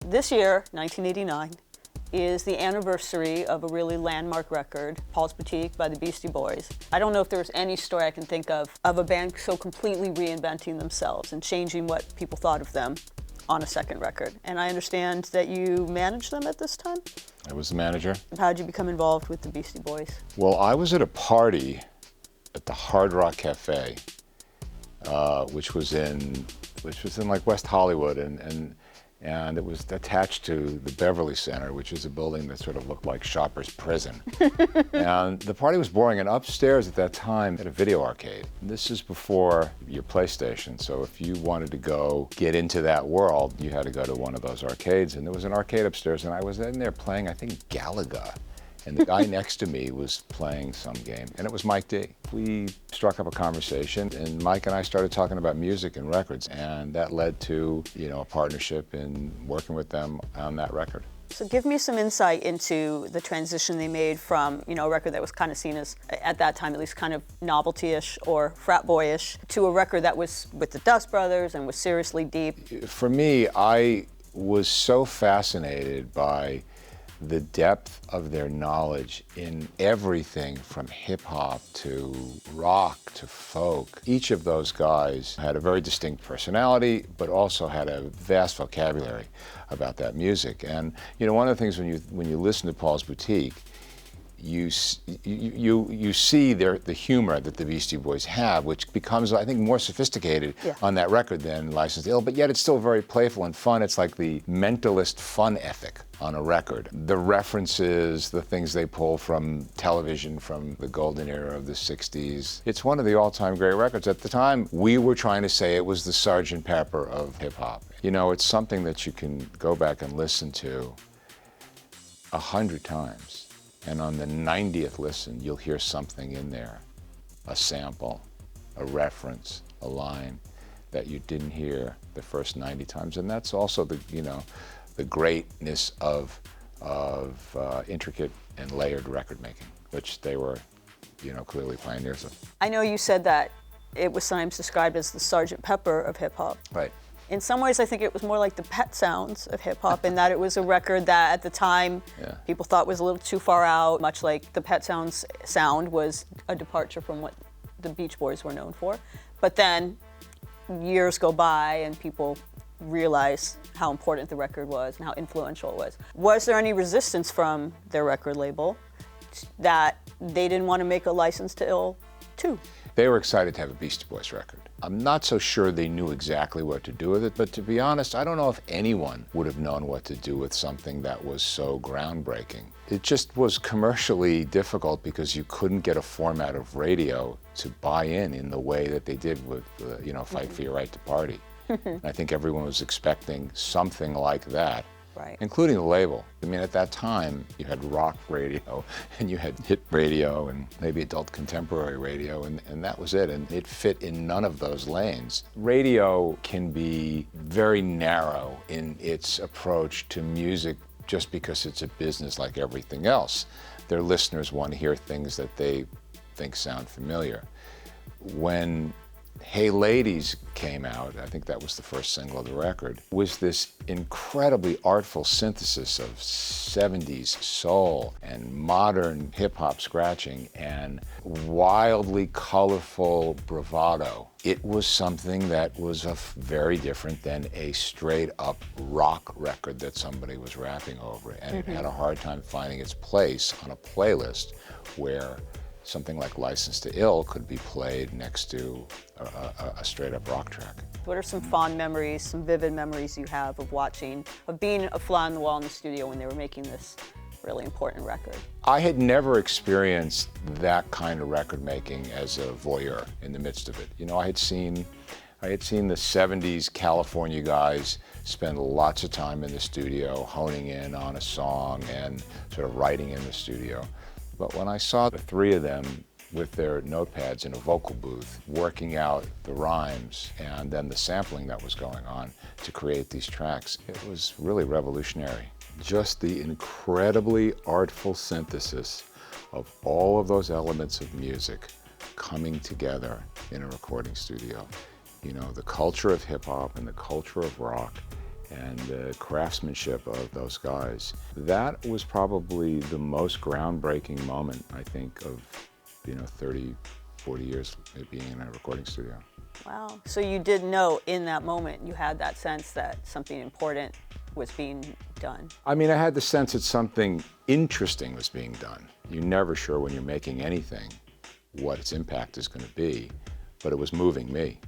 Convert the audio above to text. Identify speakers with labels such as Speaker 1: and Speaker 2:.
Speaker 1: This year, 1989, is the anniversary of a really landmark record, Paul's Boutique by the Beastie Boys. I don't know if there's any story I can think of a band so completely reinventing themselves and changing what people thought of them on a second record. And I understand that you managed them at this time?
Speaker 2: I was the manager.
Speaker 1: How did you become involved with the Beastie Boys?
Speaker 2: Well, I was at a party at the Hard Rock Cafe, which was in like West Hollywood, and it was attached to the Beverly Center, which is a building that sort of looked like Shoppers Prison. And the party was boring, and upstairs at that time had a video arcade. This is before your PlayStation, so if you wanted to go get into that world, you had to go to one of those arcades, and there was an arcade upstairs, and I was in there playing, I think, Galaga. And the guy next to me was playing some game, and it was Mike D. We struck up a conversation, and Mike and I started talking about music and records, and that led to, a partnership in working with them on that record.
Speaker 1: So give me some insight into the transition they made from, a record that was kind of seen as, at that time at least, kind of novelty-ish or frat boyish, to a record that was with the Dust Brothers and was seriously deep.
Speaker 2: For me, I was so fascinated by the depth of their knowledge in everything from hip-hop to rock to folk. Each of those guys had a very distinct personality, but also had a vast vocabulary about that music. And one of the things when you listen to Paul's Boutique, you see the humor that the Beastie Boys have, which becomes, I think, more sophisticated on that record than License to Ill, but yet it's still very playful and fun. It's like the mentalist fun ethic on a record. The references, the things they pull from television, from the golden era of the 60s. It's one of the all-time great records. At the time, we were trying to say it was the Sgt. Pepper of hip-hop. It's something that you can go back and listen to 100 times. And on the 90th listen, you'll hear something in there, a sample, a reference, a line that you didn't hear the first 90 times. And that's also the greatness of intricate and layered record making, which they were, clearly pioneers of.
Speaker 1: I know you said that it was sometimes described as the Sgt. Pepper of hip hop.
Speaker 2: Right.
Speaker 1: In some ways, I think it was more like the Pet Sounds of hip-hop, in that it was a record that, at the time, people thought was a little too far out, much like the Pet Sounds sound was a departure from what the Beach Boys were known for. But then, years go by, and people realize how important the record was and how influential it was. Was there any resistance from their record label that they didn't want to make a License to Ill 2?
Speaker 2: They were excited to have a Beastie Boys record. I'm not so sure they knew exactly what to do with it, but to be honest, I don't know if anyone would have known what to do with something that was so groundbreaking. It just was commercially difficult because you couldn't get a format of radio to buy in the way that they did with, Fight for Your Right to Party. I think everyone was expecting something like that.
Speaker 1: Right.
Speaker 2: Including the label. I mean, at that time, you had rock radio, and you had hit radio, and maybe adult contemporary radio, and that was it, and it fit in none of those lanes. Radio can be very narrow in its approach to music just because it's a business like everything else. Their listeners want to hear things that they think sound familiar. When Hey Ladies came out, I think that was the first single of the record, was this incredibly artful synthesis of 70s soul and modern hip-hop scratching and wildly colorful bravado. It was something that was very different than a straight-up rock record that somebody was rapping over, and it had a hard time finding its place on a playlist where something like License to Ill could be played next to a straight-up rock track.
Speaker 1: What are some fond memories, some vivid memories you have of being a fly on the wall in the studio when they were making this really important record?
Speaker 2: I had never experienced that kind of record making as a voyeur in the midst of it. I had seen the 70s California guys spend lots of time in the studio honing in on a song and sort of writing in the studio. But when I saw the three of them with their notepads in a vocal booth, working out the rhymes and then the sampling that was going on to create these tracks, it was really revolutionary. Just the incredibly artful synthesis of all of those elements of music coming together in a recording studio. The culture of hip hop and the culture of rock and the craftsmanship of those guys. That was probably the most groundbreaking moment, I think, of 30, 40 years of being in a recording studio.
Speaker 1: Wow. So you did know in that moment, you had that sense that something important was being done.
Speaker 2: I mean, I had the sense that something interesting was being done. You're never sure when you're making anything what its impact is going to be, but it was moving me.